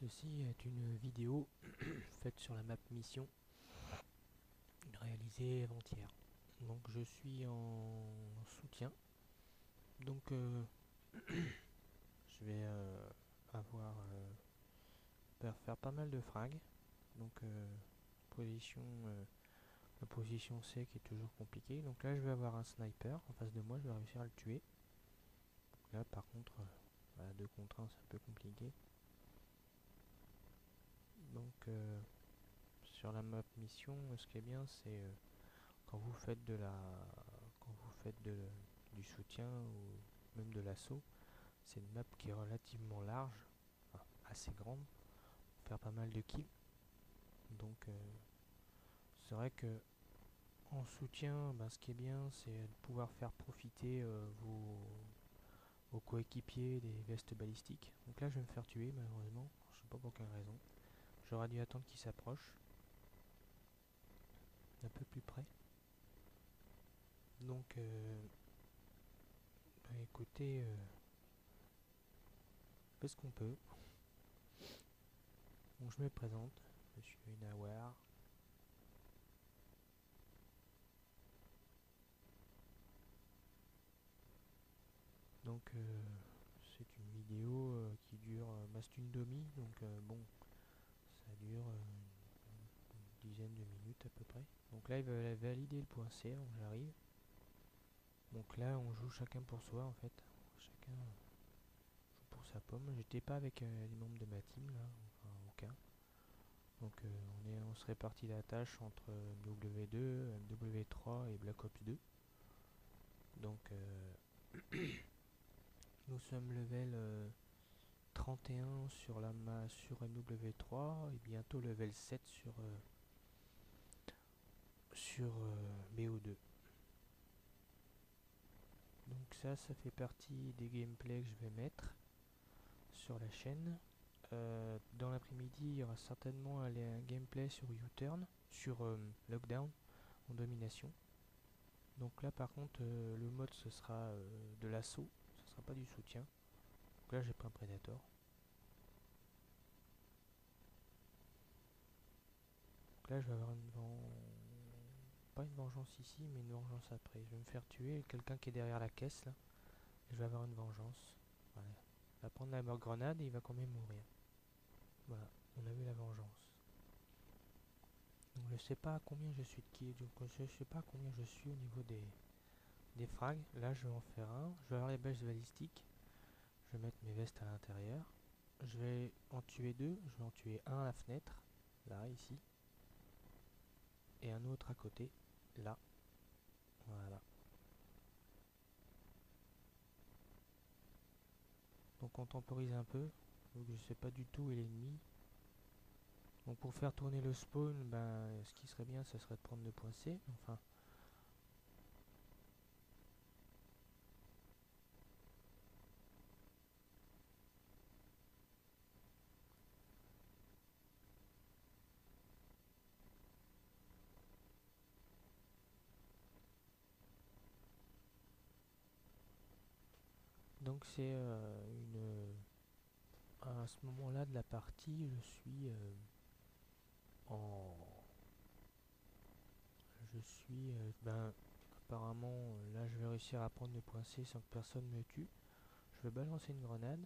Ceci est une vidéo faite sur la map mission réalisée avant-hier. Donc je suis en soutien. Donc je vais avoir faire pas mal de frags. Donc la position C qui est toujours compliquée. Donc là je vais avoir un sniper en face de moi, je vais réussir à le tuer. Là par contre, 2 contre 1 c'est un peu compliqué. Donc sur la map mission, ce qui est bien c'est quand vous faites du soutien ou même de l'assaut, c'est une map qui est relativement large, enfin, assez grande, pour faire pas mal de kills. Donc c'est vrai que en soutien, ce qui est bien, c'est de pouvoir faire profiter vos coéquipiers des vestes balistiques. Donc là, je vais me faire tuer malheureusement, je sais pas pour quelle raison. J'aurais dû attendre qu'il s'approche un peu plus près. Donc écoutez, on fait ce qu'on peut. Donc je me présente, Monsieur Inawar. Donc c'est une vidéo qui dure, c'est une demi, donc bon, ça dure une dizaine de minutes à peu près. Donc là il va valider le point C, donc j'arrive. Donc là on joue chacun pour soi en fait, chacun joue pour sa pomme. J'étais pas avec les membres de ma team là, enfin aucun. Donc on se répartit la tâche entre MW2, MW3 et Black Ops 2. Donc nous sommes level 31 sur sur MW3 et bientôt level 7 sur BO2. Donc ça fait partie des gameplays que je vais mettre sur la chaîne. Dans l'après-midi, il y aura certainement un gameplay sur U-Turn, sur Lockdown en domination. Donc là par contre le mode ce sera de l'assaut, ce sera pas du soutien. Donc là j'ai pris un Predator. Donc là je vais avoir pas une vengeance ici mais une vengeance après. Je vais me faire tuer quelqu'un qui est derrière la caisse là. Et je vais avoir une vengeance. Voilà. Il va prendre la grenade et il va quand même mourir. Voilà, on a vu la vengeance. Donc je sais pas à combien je suis de qui, donc je sais pas à combien je suis au niveau des frags. Là je vais en faire un. Je vais avoir les bêches balistiques. Je vais mettre mes vestes à l'intérieur. Je vais en tuer deux. Je vais en tuer un à la fenêtre, là, ici. Et un autre à côté, là. Voilà. Donc on temporise un peu. Donc je sais pas du tout où est l'ennemi. Donc pour faire tourner le spawn, ce qui serait bien, ce serait de prendre le point C. Enfin, donc c'est à ce moment-là de la partie, je suis en... Je suis... apparemment, là je vais réussir à prendre le point C sans que personne me tue. Je vais balancer une grenade.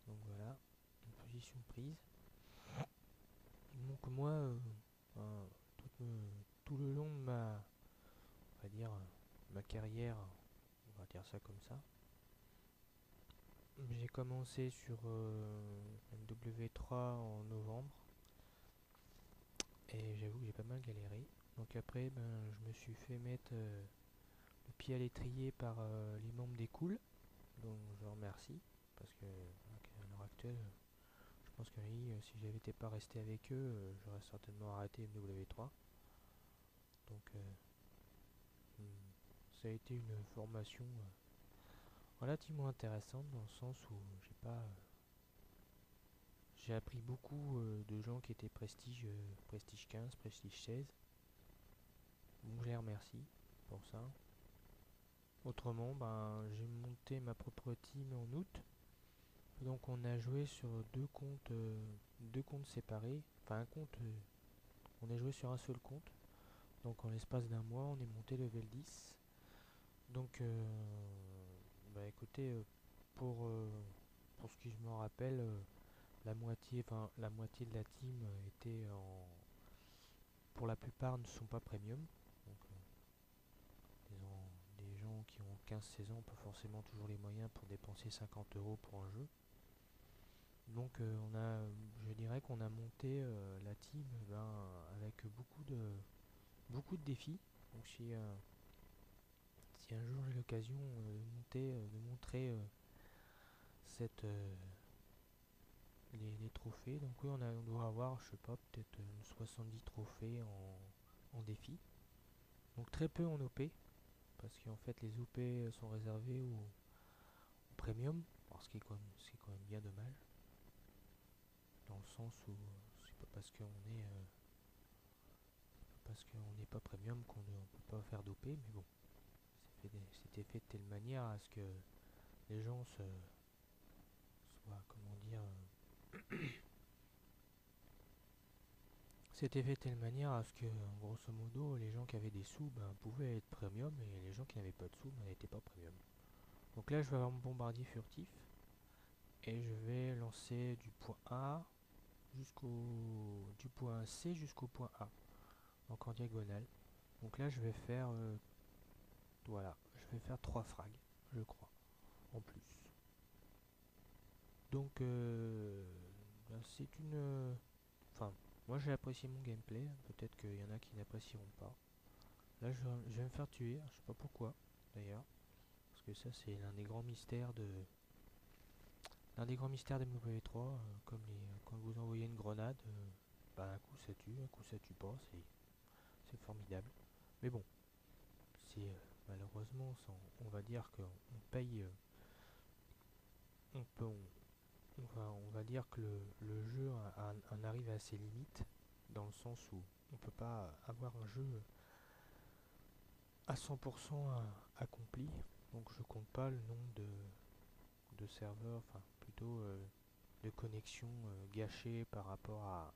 Donc voilà, une position prise. Donc moi, ben, tout le long de on va dire, ma carrière, on va dire ça comme ça, j'ai commencé sur MW3 en novembre et j'avoue que j'ai pas mal galéré. Donc après, je me suis fait mettre le pied à l'étrier par les membres des Cools, donc je leur remercie parce que à l'heure actuelle, je pense que oui, si j'avais été pas resté avec eux, j'aurais certainement arrêté MW3. Donc ça a été une formation relativement intéressante dans le sens où j'ai appris beaucoup de gens qui étaient prestige 15, prestige 16. Donc je les remercie pour ça. Autrement, j'ai monté ma propre team en août. Donc on a joué sur deux comptes séparés. Enfin un compte, on a joué sur un seul compte. Donc en l'espace d'un mois, on est monté level 10. Donc bah écoutez, pour ce que je me rappelle, la moitié de la team était en, pour la plupart ne sont pas premium. Donc les gens qui ont 15-16 ans n'ont pas forcément toujours les moyens pour dépenser 50 € pour un jeu. Donc je dirais qu'on a monté la team avec beaucoup de défis. Donc si un jour j'ai l'occasion de montrer cette, les trophées, donc oui on doit avoir, je sais pas, peut-être 70 trophées en défi. Donc très peu en OP, parce qu'en fait les OP sont réservés au premium, alors c'est quand même bien dommage, dans le sens où c'est pas parce qu'on n'est pas premium qu'on ne peut pas faire d'OP, mais bon, c'était fait de telle manière à ce que les gens soient, comment dire, c'était fait de telle manière à ce que, grosso modo, les gens qui avaient des sous pouvaient être premium et les gens qui n'avaient pas de sous n'étaient pas premium. Donc là, je vais avoir mon bombardier furtif et je vais lancer du point A du point C jusqu'au point A, donc en diagonale. Donc là, je vais faire, voilà, je vais faire 3 frags, je crois, en plus. Donc, c'est une, enfin, moi j'ai apprécié mon gameplay. Peut-être qu'il y en a qui n'apprécieront pas. Là, je vais me faire tuer. Je sais pas pourquoi, d'ailleurs. Parce que ça, c'est l'un des grands mystères des MW3. Comme quand vous envoyez une grenade, un coup ça tue, un coup ça tue pas. C'est formidable. Mais bon, c'est malheureusement, on va dire qu'on paye. On peut, on va dire que le jeu en arrive à ses limites. Dans le sens où on peut pas avoir un jeu à 100% accompli. Donc je compte pas le nombre de serveurs, enfin plutôt de connexions gâchées par rapport à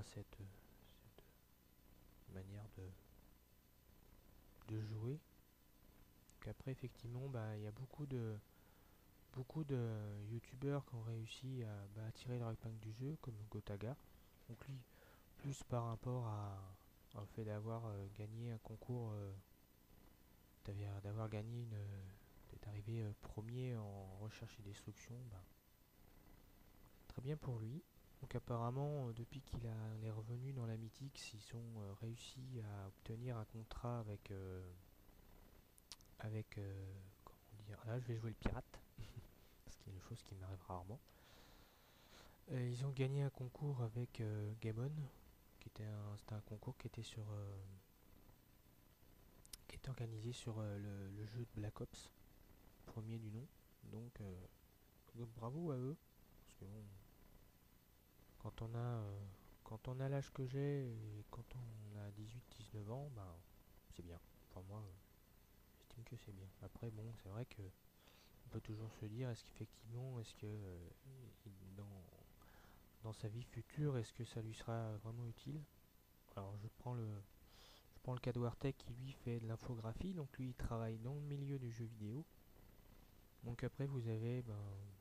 cette manière de jouer. Qu'après effectivement il y a beaucoup de youtubeurs qui ont réussi à tirer leur épingle du jeu, comme Gotaga. Donc lui, plus par rapport au fait d'avoir gagné un concours, d'avoir gagné d'être arrivé premier en recherche et destruction, très bien pour lui. Donc apparemment, depuis est revenu dans la Mythique, ils ont réussi à obtenir un contrat comment dire, là je vais jouer le pirate, ce qui est une chose qui m'arrive rarement. Ils ont gagné un concours avec Game On, c'était un concours qui était organisé sur le jeu de Black Ops, premier du nom. Donc bravo à eux, parce que bon, quand on a euh, quand on a l'âge que j'ai et quand on a 18-19 ans, c'est bien. Enfin moi, j'estime que c'est bien. Après bon, c'est vrai que on peut toujours se dire, est-ce que dans sa vie future, est-ce que ça lui sera vraiment utile? Alors je prends le cas de Wartech qui lui fait de l'infographie, donc lui il travaille dans le milieu du jeu vidéo. Donc après vous avez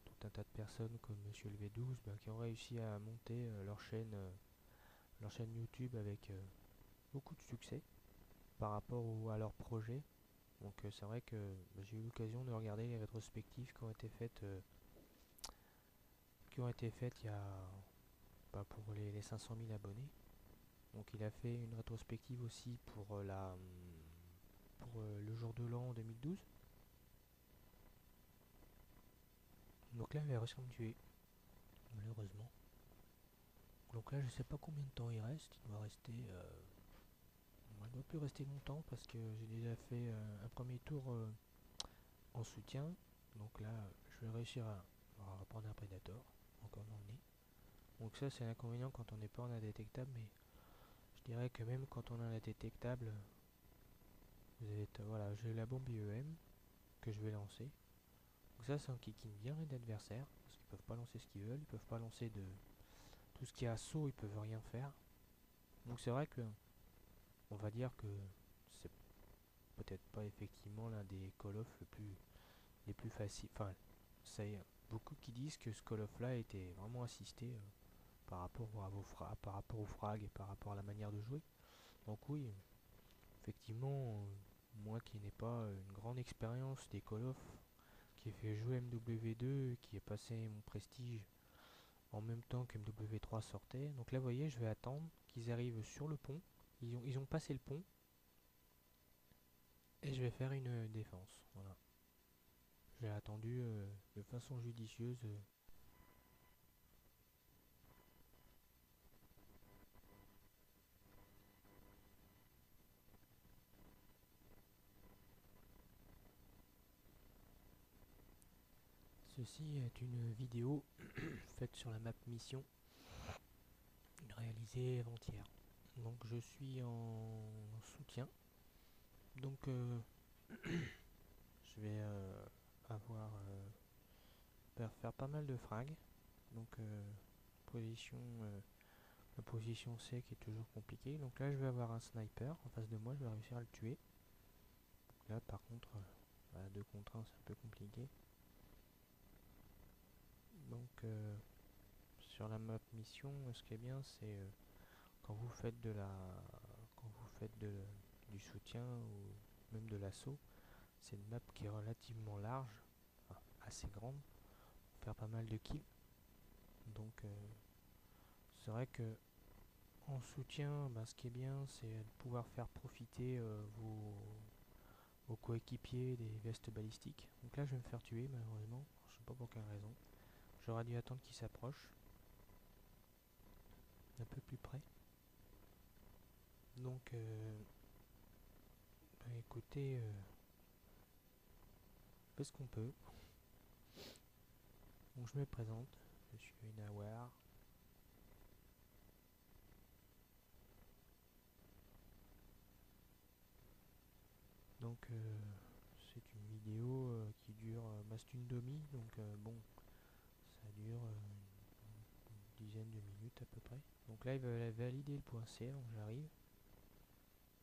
tout un tas de personnes comme Monsieur le V12 qui ont réussi à monter leur chaîne YouTube avec beaucoup de succès par rapport à leur projet. Donc c'est vrai que j'ai eu l'occasion de regarder les rétrospectives qui ont été faites il y a pour les 500 000 abonnés. Donc il a fait une rétrospective aussi pour le jour de l'an 2012. Donc là il va réussir à me tuer, malheureusement. Donc là je sais pas combien de temps il reste. Il doit plus rester longtemps parce que j'ai déjà fait un premier tour en soutien. Donc là je vais réussir à reprendre un Predator encore dans le nez. Donc ça c'est l'inconvénient quand on n'est pas en indétectable, mais je dirais que même quand on est en indétectable, voilà, j'ai la bombe IEM que je vais lancer. Donc ça kikine bien les adversaires, parce qu'ils peuvent pas lancer ce qu'ils veulent, ils peuvent pas lancer de tout ce qui est assaut, ils peuvent rien faire. Donc c'est vrai que on va dire que c'est peut-être pas effectivement l'un des Call of les plus faciles. Enfin, c'est beaucoup qui disent que ce Call of là était vraiment assisté par rapport à vos frags, par rapport aux frags et par rapport à la manière de jouer. Donc oui, effectivement, moi qui n'ai pas une grande expérience des Call of, qui ai fait jouer MW2, qui ai passé mon prestige en même temps que MW3 sortait. Donc là, vous voyez, je vais attendre qu'ils arrivent sur le pont. Ils ont passé le pont. Et je vais faire une défense. Voilà. J'ai attendu de façon judicieuse. Ceci est une vidéo faite sur la map mission réalisée avant-hier. Donc je suis en soutien. Donc je vais avoir faire pas mal de frags. Donc position la position C qui est toujours compliquée. Donc là je vais avoir un sniper en face de moi, je vais réussir à le tuer. Là par contre, 2 contre 1 c'est un peu compliqué. Donc sur la map mission, ce qui est bien c'est quand vous faites du soutien ou même de l'assaut, c'est une map qui est relativement large, enfin, assez grande, pour faire pas mal de kills. Donc c'est vrai que en soutien, ce qui est bien, c'est de pouvoir faire profiter vos coéquipiers des vestes balistiques. Donc là, je vais me faire tuer malheureusement. Je sais pas pour quelle raison. J'aurais dû attendre qu'il s'approche un peu plus près. Donc, écoutez, on fait ce qu'on peut. Donc je me présente. Je suis Inaware. Donc c'est une vidéo qui dure, c'est une demi, donc bon, ça dure une dizaine de minutes à peu près. Donc là il va valider le point C, donc j'arrive.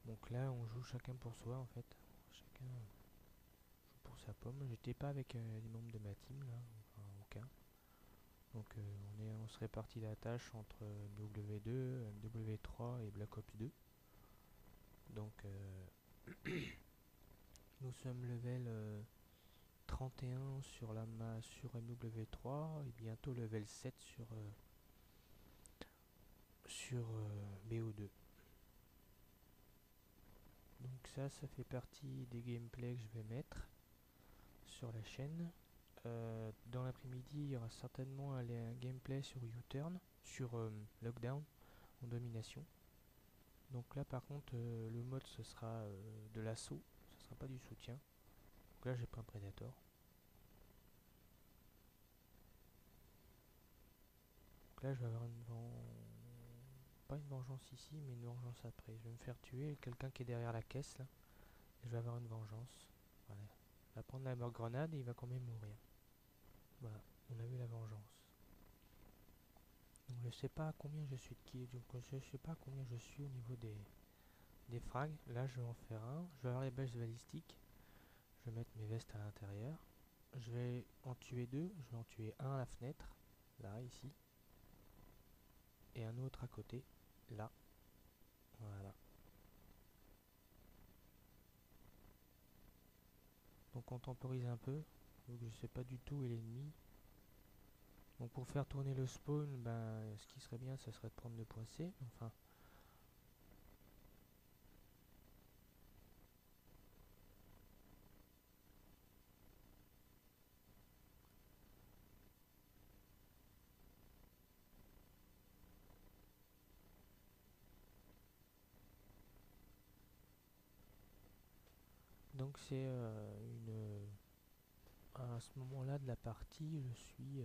Donc là on joue chacun pour soi en fait, chacun joue pour sa pomme. J'étais pas avec les membres de ma team là, enfin aucun. Donc on se répartit la tâche entre MW2, MW3 et Black Ops 2. Donc nous sommes level 31 sur MW3 et bientôt level 7 sur BO2. Donc ça fait partie des gameplays que je vais mettre sur la chaîne. Dans l'après-midi, il y aura certainement un gameplay sur U-Turn, sur Lockdown en domination. Donc là par contre, le mode ce sera de l'assaut, ce sera pas du soutien. Donc là j'ai pris un Predator. Donc là je vais avoir pas une vengeance ici, mais une vengeance après. Je vais me faire tuer quelqu'un qui est derrière la caisse là. Et je vais avoir une vengeance. Voilà. Il va prendre la grenade et il va quand même mourir. Voilà, on a vu la vengeance. Donc je sais pas à combien je suis de qui. Donc je sais pas à combien je suis au niveau des frags. Là je vais en faire un. Je vais avoir les bêches balistiques. Je vais mettre mes vestes à l'intérieur. Je vais en tuer deux. Je vais en tuer un à la fenêtre. Là, ici. Et un autre à côté. Là. Voilà. Donc on temporise un peu. Donc je sais pas du tout où est l'ennemi. Donc pour faire tourner le spawn, ce qui serait bien, ça serait de prendre le point C. Enfin. Donc c'est à ce moment-là de la partie, je suis